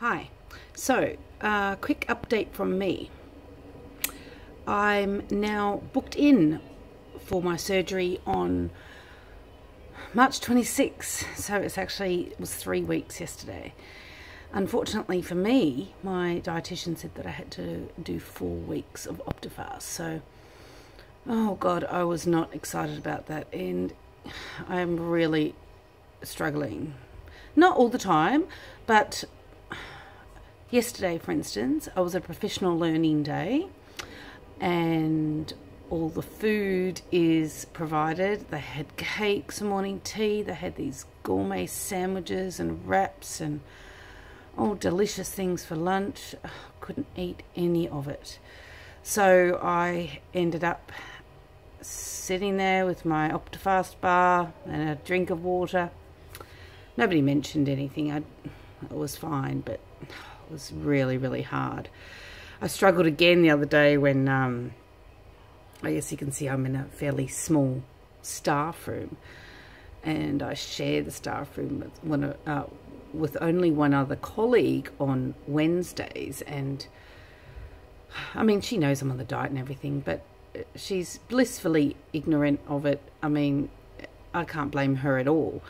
Hi. So, quick update from me. I'm now booked in for my surgery on March 26th. So it was 3 weeks yesterday. Unfortunately for me, my dietitian said that I had to do 4 weeks of Optifast. So, oh God, I was not excited about that. And I'm really struggling. Not all the time, but yesterday, for instance, I was a professional learning day and all the food is provided. They had cakes, morning tea, they had these gourmet sandwiches and wraps and all delicious things for lunch. Couldn't eat any of it. So I ended up sitting there with my Optifast bar and a drink of water. Nobody mentioned anything. It was fine, but it was really, really hard. I struggled again the other day when, I guess you can see I'm in a fairly small staff room, and I share the staff room with only one other colleague on Wednesdays. And I mean, she knows I'm on the diet and everything, but she's blissfully ignorant of it. I mean, I can't blame her at all.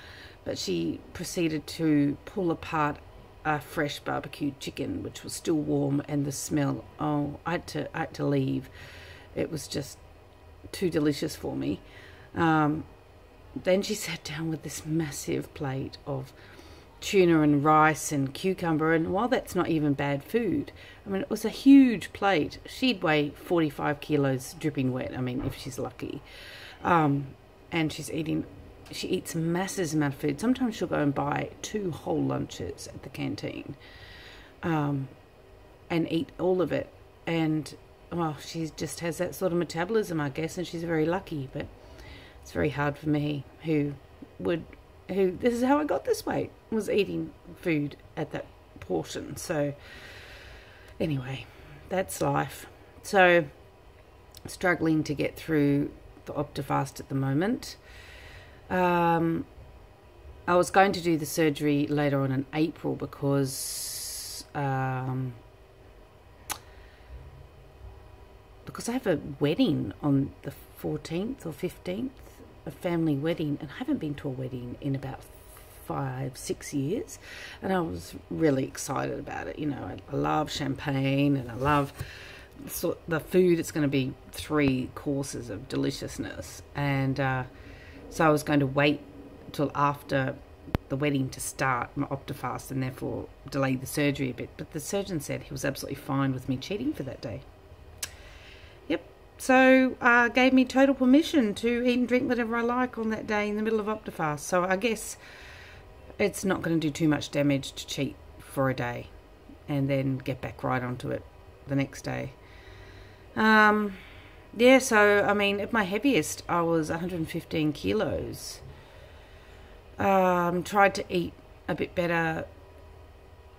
But she proceeded to pull apart a fresh barbecued chicken, which was still warm, and the smell, oh, I had to leave. It was just too delicious for me. Then she sat down with this massive plate of tuna and rice and cucumber, and while that's not even bad food, I mean, it was a huge plate. She'd weigh 45 kilos dripping wet, I mean, if she's lucky. And she eats massive amount of food. Sometimes she'll go and buy 2 whole lunches at the canteen and eat all of it. And, well, she just has that sort of metabolism, I guess, and she's very lucky. But it's very hard for me, who this is how I got this weight, was eating food at that portion. So, anyway, that's life. So, struggling to get through the Optifast at the moment. I was going to do the surgery later on in April because I have a wedding on the 14th or 15th, a family wedding, and I haven't been to a wedding in about 5-6 years, and I was really excited about it. You know, I love champagne and I love the food. It's going to be 3 courses of deliciousness, and so I was going to wait till after the wedding to start my Optifast and therefore delay the surgery a bit. But the surgeon said he was absolutely fine with me cheating for that day. Yep. So gave me total permission to eat and drink whatever I like on that day in the middle of Optifast. So I guess it's not going to do too much damage to cheat for a day and then get back right onto it the next day. Yeah, so, I mean, at my heaviest, I was 115 kilos. Tried to eat a bit better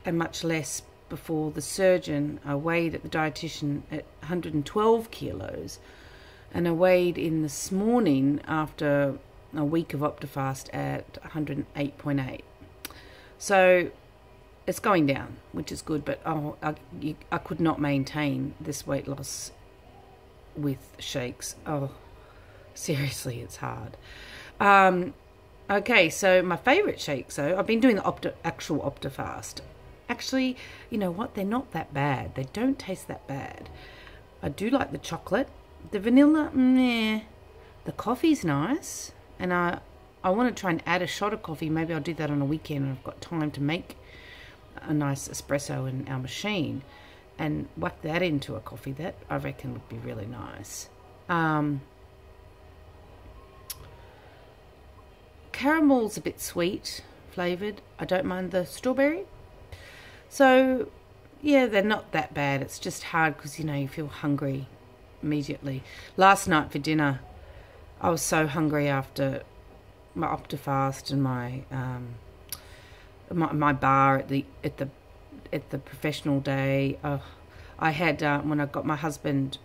and much less before the surgeon. I weighed at the dietitian at 112 kilos. And I weighed in this morning after a week of Optifast at 108.8. So, it's going down, which is good. But I could not maintain this weight loss with shakes. Oh, seriously, it's hard. Okay, so my favourite shakes, though, I've been doing the actual Optifast. Actually, you know what? They're not that bad. They don't taste that bad. I do like the chocolate. The vanilla, meh. The coffee's nice. And I want to try and add a shot of coffee. Maybe I'll do that on a weekend when I've got time to make a nice espresso in our machine and whack that into a coffee. That, I reckon, would be really nice. Caramel's a bit sweet flavoured. I don't mind the strawberry. So, yeah, they're not that bad. It's just hard because, you know, you feel hungry immediately. Last night for dinner, I was so hungry after my Optifast and my bar at the professional day. I had when I got my husband,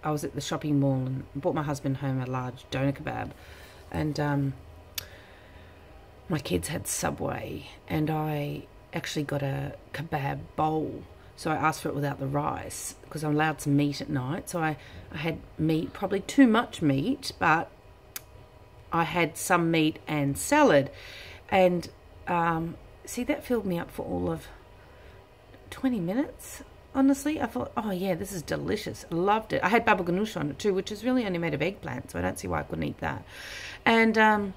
I was at the shopping mall and brought my husband home a large doner kebab, and my kids had Subway, and I actually got a kebab bowl. So I asked for it without the rice because I'm allowed some meat at night. So I had meat, probably too much meat, but I had some meat and salad. And see, that filled me up for all of 20 minutes. Honestly, I thought, oh yeah, this is delicious. I loved it. I had baba ganoush on it too, which is really only made of eggplant, so I don't see why I couldn't eat that. And then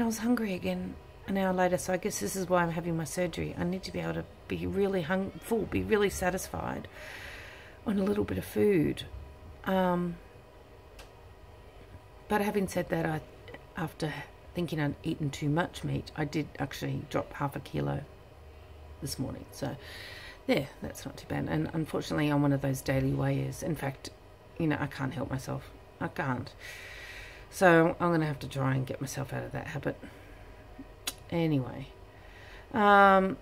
I was hungry again an hour later, so I guess this is why I'm having my surgery. I need to be able to be really full, be really satisfied on a little bit of food. But having said that, after thinking I'd eaten too much meat, I did actually drop half a kilo this morning. So, yeah, that's not too bad. And unfortunately, I'm one of those daily weighers. In fact, you know, I can't help myself. I can't. So I'm going to have to try and get myself out of that habit. Anyway, so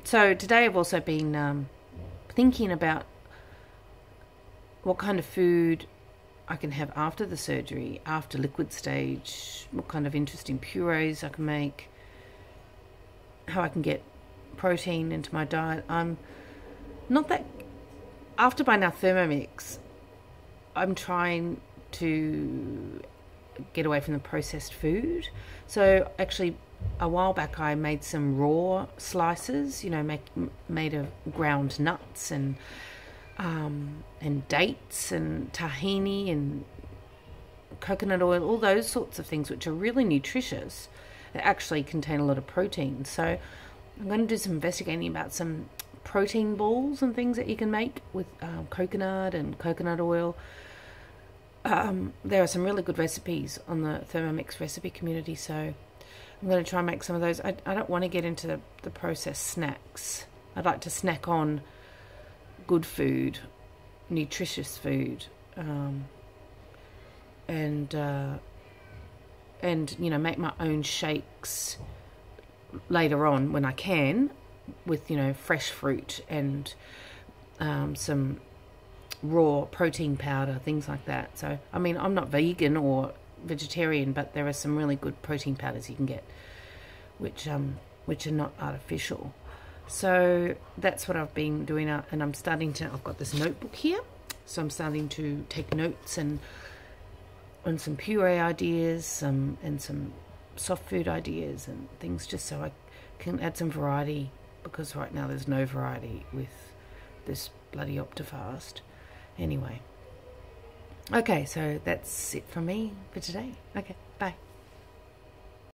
today I've also been thinking about what kind of food I can have after the surgery, after liquid stage, what kind of interesting purees I can make, how I can get protein into my diet. I'm not that, after buying our Thermomix, I'm trying to get away from the processed food. So actually, a while back I made some raw slices, you know, made of ground nuts and dates and tahini and coconut oil, all those sorts of things which are really nutritious. They actually contain a lot of protein. So I'm going to do some investigating about some protein balls and things that you can make with coconut and coconut oil. There are some really good recipes on the Thermomix recipe community, so I'm going to try and make some of those. I don't want to get into the processed snacks. I'd like to snack on good food, nutritious food, and you know, make my own shakes later on when I can, with, you know, fresh fruit and some raw protein powder, things like that. So I mean, I'm not vegan or vegetarian, but there are some really good protein powders you can get which are not artificial. So that's what I've been doing, and I'm starting to, I've got this notebook here, so I'm starting to take notes and on some puree ideas, and some soft food ideas and things, just so I can add some variety, because right now there's no variety with this bloody Optifast. Anyway, okay, so that's it from me for today. Okay, bye.